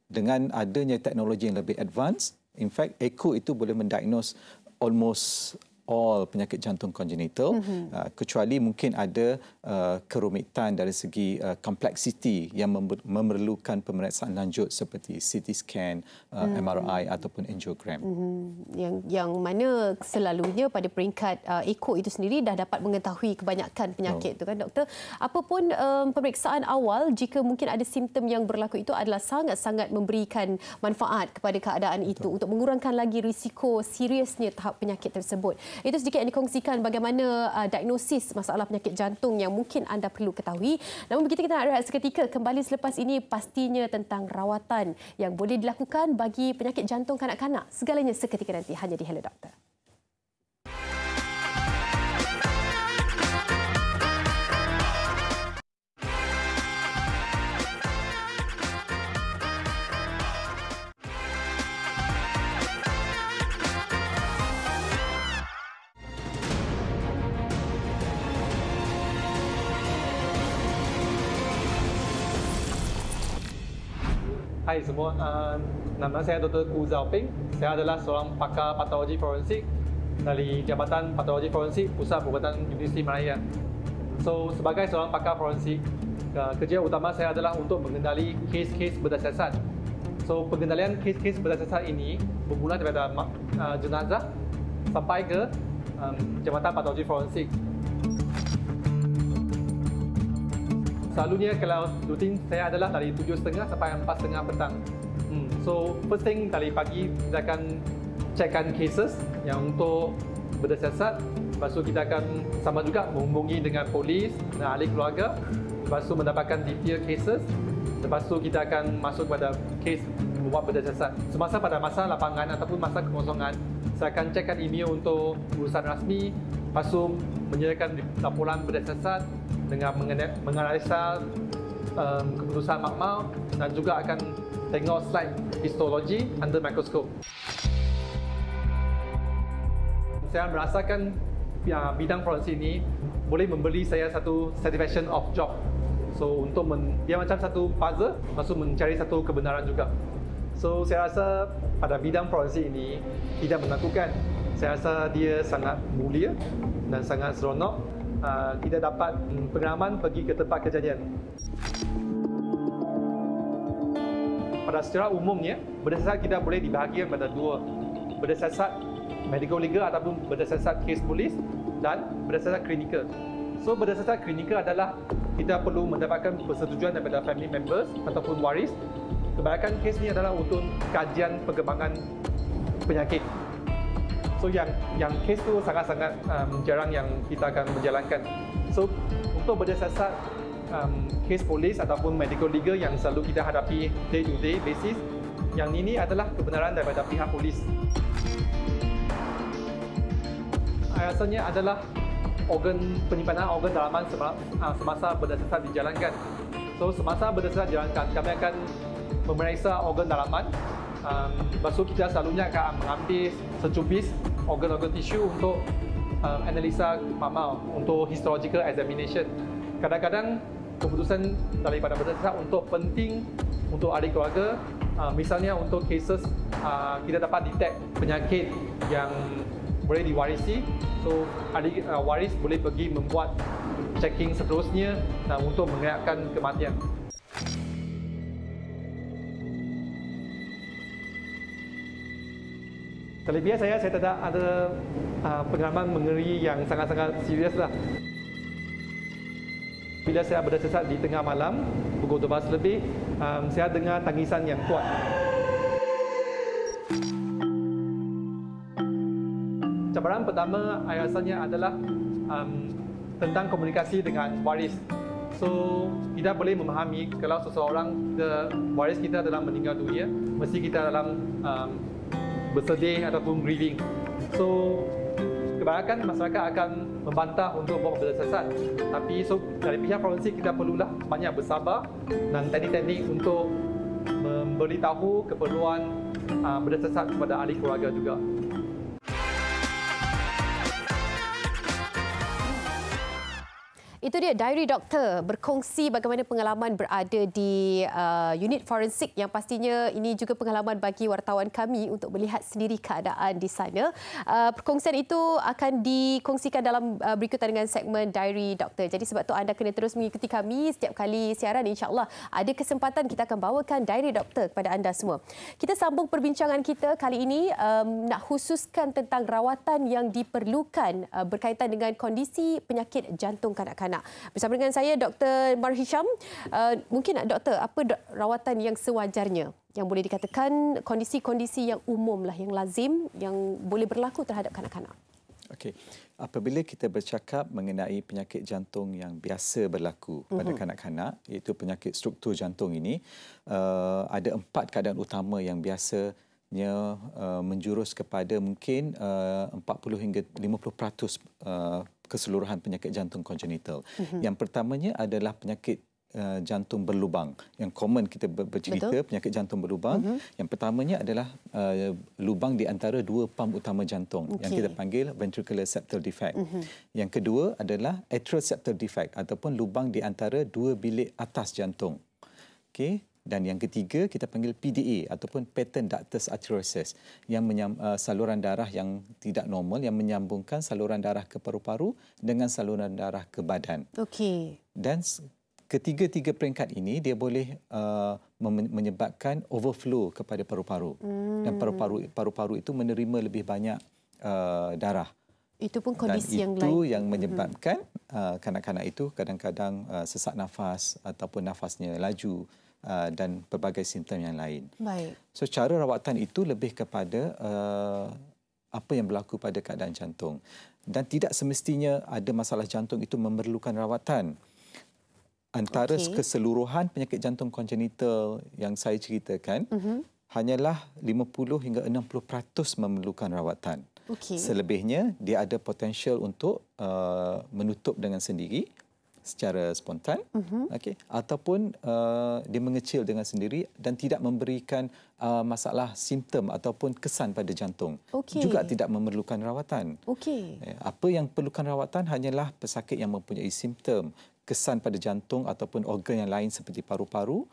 Speaker 3: dengan adanya teknologi yang lebih advance, in fact echo itu boleh mendiagnose almost all penyakit jantung congenital, kecuali mungkin ada kerumitan dari segi kompleksiti yang memerlukan pemeriksaan lanjut seperti CT scan, MRI ataupun angiogram.
Speaker 1: Yang mana selalunya pada peringkat echo itu sendiri dah dapat mengetahui kebanyakan penyakit itu kan, doktor. Apapun pemeriksaan awal, jika mungkin ada simptom yang berlaku itu adalah sangat-sangat memberikan manfaat kepada keadaan itu untuk mengurangkan lagi risiko seriusnya tahap penyakit tersebut. Itu sedikit yang dikongsikan bagaimana diagnosis masalah penyakit jantung yang mungkin anda perlu ketahui. Namun begitu, kita nak rehat seketika. Kembali selepas ini pastinya tentang rawatan yang boleh dilakukan bagi penyakit jantung kanak-kanak. Segalanya seketika nanti hanya di Hello Doktor.
Speaker 7: Hai semua, nama saya Dr. Gu Zaoping. Saya adalah seorang pakar patologi forensik dari Jabatan Patologi Forensik Pusat Perubatan Universiti Malaya. So, sebagai seorang pakar forensik, kerja utama saya adalah untuk mengendali kes-kes berdasar. So, pengendalian kes-kes berdasar ini bermula daripada jenazah sampai ke Jabatan Patologi Forensik. Selalunya kalau rutin saya adalah dari 7.30 sampai 4.30 petang. So first thing dari pagi kita akan cekkan cases yang untuk berdasar. Lepas tu kita akan sama juga menghubungi dengan polis dan ahli keluarga. Lepas tu mendapatkan detail cases. Lepas tu kita akan masuk pada case membuat berdasar. Semasa pada masa lapangan ataupun masa kekosongan, saya akan cekkan email untuk urusan rasmi. Lepas tu menyediakan laporan berdasar dengan menganalisa keputusan makmal, dan juga akan tengok slide histologi under mikroskop. Saya merasakan bidang forensik ini boleh memberi saya satu satisfaction of job. So untuk dia macam satu puzzle, maksud mencari satu kebenaran juga. So saya rasa pada bidang forensik ini tidak menakutkan. Saya rasa dia sangat mulia dan sangat seronok. Kita dapat pengalaman pergi ke tempat kejadian. Pada secara umumnya, berdasarkan kita boleh dibahagikan pada dua. Berdasarkan medical legal ataupun berdasarkan kes polis dan berdasarkan klinikal. So berdasarkan klinikal adalah kita perlu mendapatkan persetujuan daripada family members ataupun waris. Kebanyakan kes ni adalah untuk kajian perkembangan penyakit. So yang kes tu sangat-sangat jarang yang kita akan menjalankan. So untuk berdasarkan kes polis ataupun medical legal yang selalu kita hadapi day to day basis, yang ini adalah kebenaran daripada pihak polis. Asalnya adalah penyimpanan organ dalaman semasa berdasarkan dijalankan. So semasa berdasarkan dijalankan, kami akan memeriksa organ dalaman. Lepas tu kita selalunya akan mengambil secubis organ-organ tisu untuk analisa mamal, untuk histological examination. Kadang-kadang keputusan daripada berdasarkan untuk penting untuk ahli keluarga, misalnya untuk cases kita dapat detect penyakit yang boleh diwarisi, so ahli waris boleh pergi membuat checking seterusnya untuk mengelakkan kematian. Kelebihan saya tidak ada pengalaman mengeri yang sangat-sangat serius lah. Bila saya berdasar di tengah malam, pukul 12 lebih, saya dengar tangisan yang kuat. Cabaran pertama asalnya adalah tentang komunikasi dengan waris. So, kita boleh memahami kalau seseorang, waris kita dalam meninggal dunia, mesti kita dalam bersedih ataupun grieving. So, kebanyakan masyarakat akan membantah untuk buat berdasarkan. Tapi dari pihak forensik kita perlulah banyak bersabar dan teknik-teknik untuk memberitahu keperluan berdasarkan kepada ahli keluarga juga.
Speaker 1: Itu dia diary doktor berkongsi bagaimana pengalaman berada di unit forensik, yang pastinya ini juga pengalaman bagi wartawan kami untuk melihat sendiri keadaan di sana. Perkongsian itu akan dikongsikan dalam berikutan dengan segmen diary doktor. Jadi sebab tu anda kena terus mengikuti kami setiap kali siaran. InsyaAllah ada kesempatan kita akan bawakan diary doktor kepada anda semua. Kita sambung perbincangan kita kali ini nak khususkan tentang rawatan yang diperlukan berkaitan dengan kondisi penyakit jantung kanak-kanak. Bersama dengan saya Dr. Mar Hisham. Mungkin doktor, apa rawatan yang sewajarnya, yang boleh dikatakan kondisi-kondisi yang umum lah, yang lazim, yang boleh berlaku terhadap kanak-kanak? Okey,
Speaker 3: apabila kita bercakap mengenai penyakit jantung yang biasa berlaku pada kanak-kanak, iaitu penyakit struktur jantung ini, ada 4 keadaan utama yang biasanya menjurus kepada mungkin 40 hingga 50% keseluruhan penyakit jantung kongenital. Yang pertamanya adalah penyakit jantung berlubang. Yang common kita bercerita, penyakit jantung berlubang. Yang pertamanya adalah lubang di antara 2 pam utama jantung yang kita panggil ventricular septal defect. Yang kedua adalah atrial septal defect ataupun lubang di antara 2 bilik atas jantung. Okey. Dan yang ketiga kita panggil PDA ataupun patent ductus arteriosus, yang saluran darah yang tidak normal yang menyambungkan saluran darah ke paru-paru dengan saluran darah ke badan. Okey. Dan ketiga-tiga peringkat ini dia boleh menyebabkan overflow kepada paru-paru. Dan paru-paru itu menerima lebih banyak darah. Itu pun kondisi yang lain. Dan itu yang menyebabkan kanak-kanak itu kadang-kadang sesak nafas ataupun nafasnya laju. Dan pelbagai simptom yang lain. Baik. So cara rawatan itu lebih kepada apa yang berlaku pada keadaan jantung. Dan tidak semestinya ada masalah jantung itu memerlukan rawatan. Antara keseluruhan penyakit jantung kongenital yang saya ceritakan, hanyalah 50 hingga 60% memerlukan rawatan. Selebihnya dia ada potensial untuk menutup dengan sendiri secara spontan, ataupun dia mengecil dengan sendiri dan tidak memberikan masalah simptom ataupun kesan pada jantung. Juga tidak memerlukan rawatan. Apa yang perlukan rawatan hanyalah pesakit yang mempunyai simptom kesan pada jantung ataupun organ yang lain seperti paru-paru,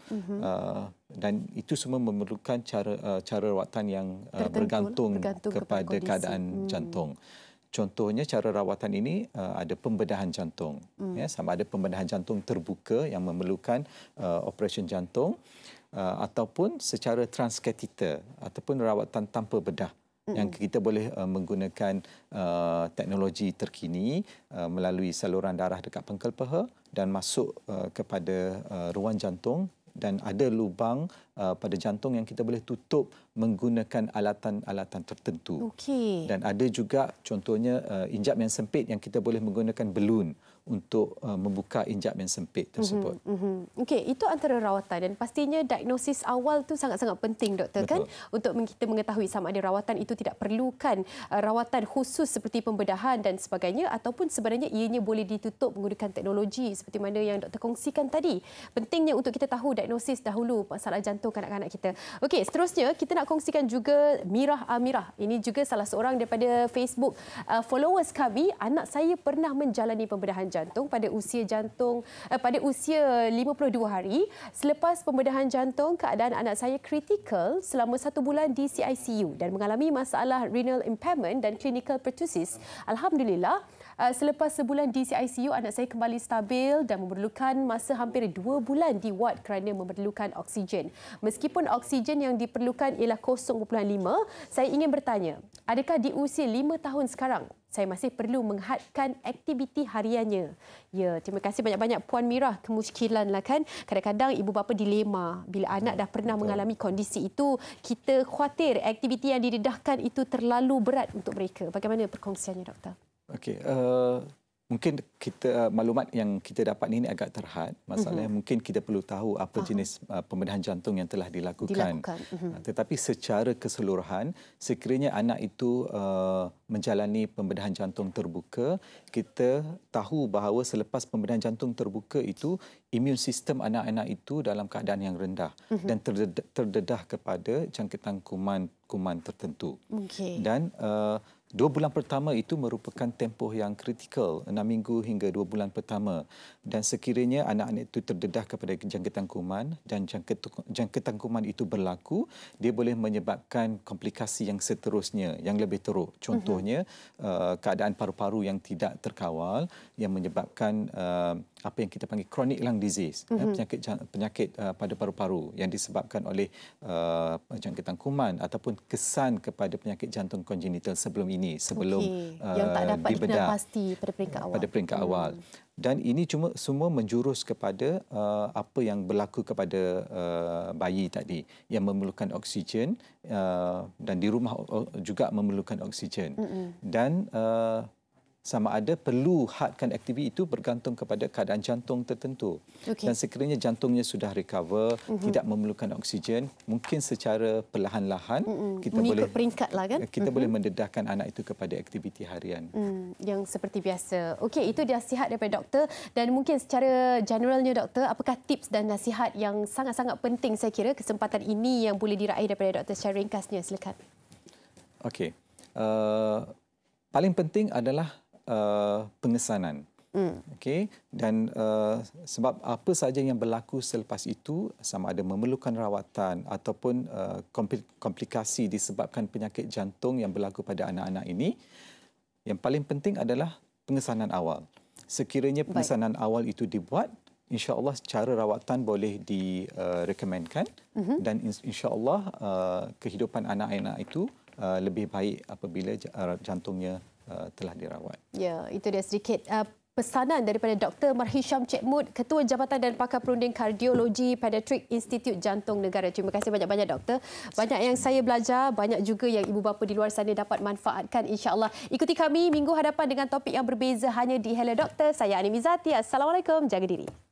Speaker 3: dan itu semua memerlukan cara rawatan yang bergantung kepada keadaan jantung. Contohnya cara rawatan ini ada pembedahan jantung, sama ada pembedahan jantung terbuka yang memerlukan operasi jantung, ataupun secara transkateter ataupun rawatan tanpa bedah. Yang kita boleh menggunakan teknologi terkini melalui saluran darah dekat pangkal peha dan masuk kepada ruang jantung, dan ada lubang pada jantung yang kita boleh tutup menggunakan alatan-alatan tertentu. Dan ada juga contohnya injap yang sempit yang kita boleh menggunakan belun untuk membuka injap yang sempit tersebut.
Speaker 1: Okey, itu antara rawatan, dan pastinya diagnosis awal tu sangat-sangat penting, doktor. Betul. Kan, untuk kita mengetahui sama ada rawatan itu tidak perlukan rawatan khusus seperti pembedahan dan sebagainya, ataupun sebenarnya ianya boleh ditutup menggunakan teknologi seperti mana yang doktor kongsikan tadi. Pentingnya untuk kita tahu diagnosis dahulu masalah jantung kanak-kanak kita. Okey, seterusnya kita nak kongsikan juga Mirah Amirah. Ini juga salah seorang daripada Facebook followers kami. Anak saya pernah menjalani pembedahan jantung pada usia 52 hari. Selepas pembedahan jantung, keadaan anak saya kritikal selama 1 bulan di CICU dan mengalami masalah renal impairment dan clinical pertussis. Alhamdulillah, selepas sebulan di CICU, anak saya kembali stabil dan memerlukan masa hampir 2 bulan di ward kerana memerlukan oksigen. Meskipun oksigen yang diperlukan ialah 0.5, saya ingin bertanya, adakah di usia 5 tahun sekarang saya masih perlu menghadkan aktiviti hariannya? Ya, terima kasih banyak-banyak Puan Mirah. Kemusykilan lah kan. Kadang-kadang ibu bapa dilema. Bila anak dah pernah mengalami kondisi itu, kita khawatir aktiviti yang didedahkan itu terlalu berat untuk mereka. Bagaimana perkongsiannya, doktor?
Speaker 3: Okey, mungkin maklumat yang kita dapat ini agak terhad. Masalahnya mungkin kita perlu tahu apa jenis pembedahan jantung yang telah dilakukan. Tetapi secara keseluruhan, sekiranya anak itu menjalani pembedahan jantung terbuka, kita tahu bahawa selepas pembedahan jantung terbuka itu, imun sistem anak-anak itu dalam keadaan yang rendah dan terdedah kepada jangkitan kuman tertentu. Dan 2 bulan pertama itu merupakan tempoh yang kritikal, 6 minggu hingga 2 bulan pertama. Dan sekiranya anak-anak itu terdedah kepada jangkitan kuman dan jangkitan kuman itu berlaku, dia boleh menyebabkan komplikasi yang seterusnya, yang lebih teruk. Contohnya, keadaan paru-paru yang tidak terkawal yang menyebabkan apa yang kita panggil chronic lung disease, penyakit pada paru-paru yang disebabkan oleh jangkitan kuman ataupun kesan kepada penyakit jantung kongenital sebelum
Speaker 1: yang tak dapat dikenal pasti pada peringkat awal.
Speaker 3: Dan ini semua menjurus kepada apa yang berlaku kepada bayi tadi yang memerlukan oksigen, dan di rumah juga memerlukan oksigen. Dan sama ada perlu hadkan aktiviti itu bergantung kepada keadaan jantung tertentu. Dan sekiranya jantungnya sudah recover, tidak memerlukan oksigen, mungkin secara perlahan-lahan kita boleh
Speaker 1: peringkatlah kan?
Speaker 3: Kita boleh mendedahkan anak itu kepada aktiviti harian.
Speaker 1: Yang seperti biasa. Okey, itu nasihat daripada doktor, dan mungkin secara generalnya doktor, apakah tips dan nasihat yang sangat-sangat penting saya kira kesempatan ini yang boleh diraih daripada doktor secara ringkasnya, silakan. Okey.
Speaker 3: Paling penting adalah pengesanan. Okey, dan sebab apa sahaja yang berlaku selepas itu, sama ada memerlukan rawatan ataupun komplikasi disebabkan penyakit jantung yang berlaku pada anak-anak ini, yang paling penting adalah pengesanan awal. Sekiranya pengesanan awal itu dibuat, insya-Allah cara rawatan boleh direkomendkan, dan insya-Allah kehidupan anak-anak itu lebih baik apabila jantungnya telah dirawat.
Speaker 1: Ya, itu dia sedikit pesanan daripada Dr. Marhisham Chekmud, Ketua Jabatan dan Pakar Perunding Kardiologi Pediatrik Institut Jantung Negara. Terima kasih banyak-banyak, Doktor. Banyak yang saya belajar, banyak juga yang ibu bapa di luar sana dapat manfaatkan, insya-Allah. Ikuti kami minggu hadapan dengan topik yang berbeza hanya di Hello Doktor. Saya Ani Mizati. Assalamualaikum. Jaga diri.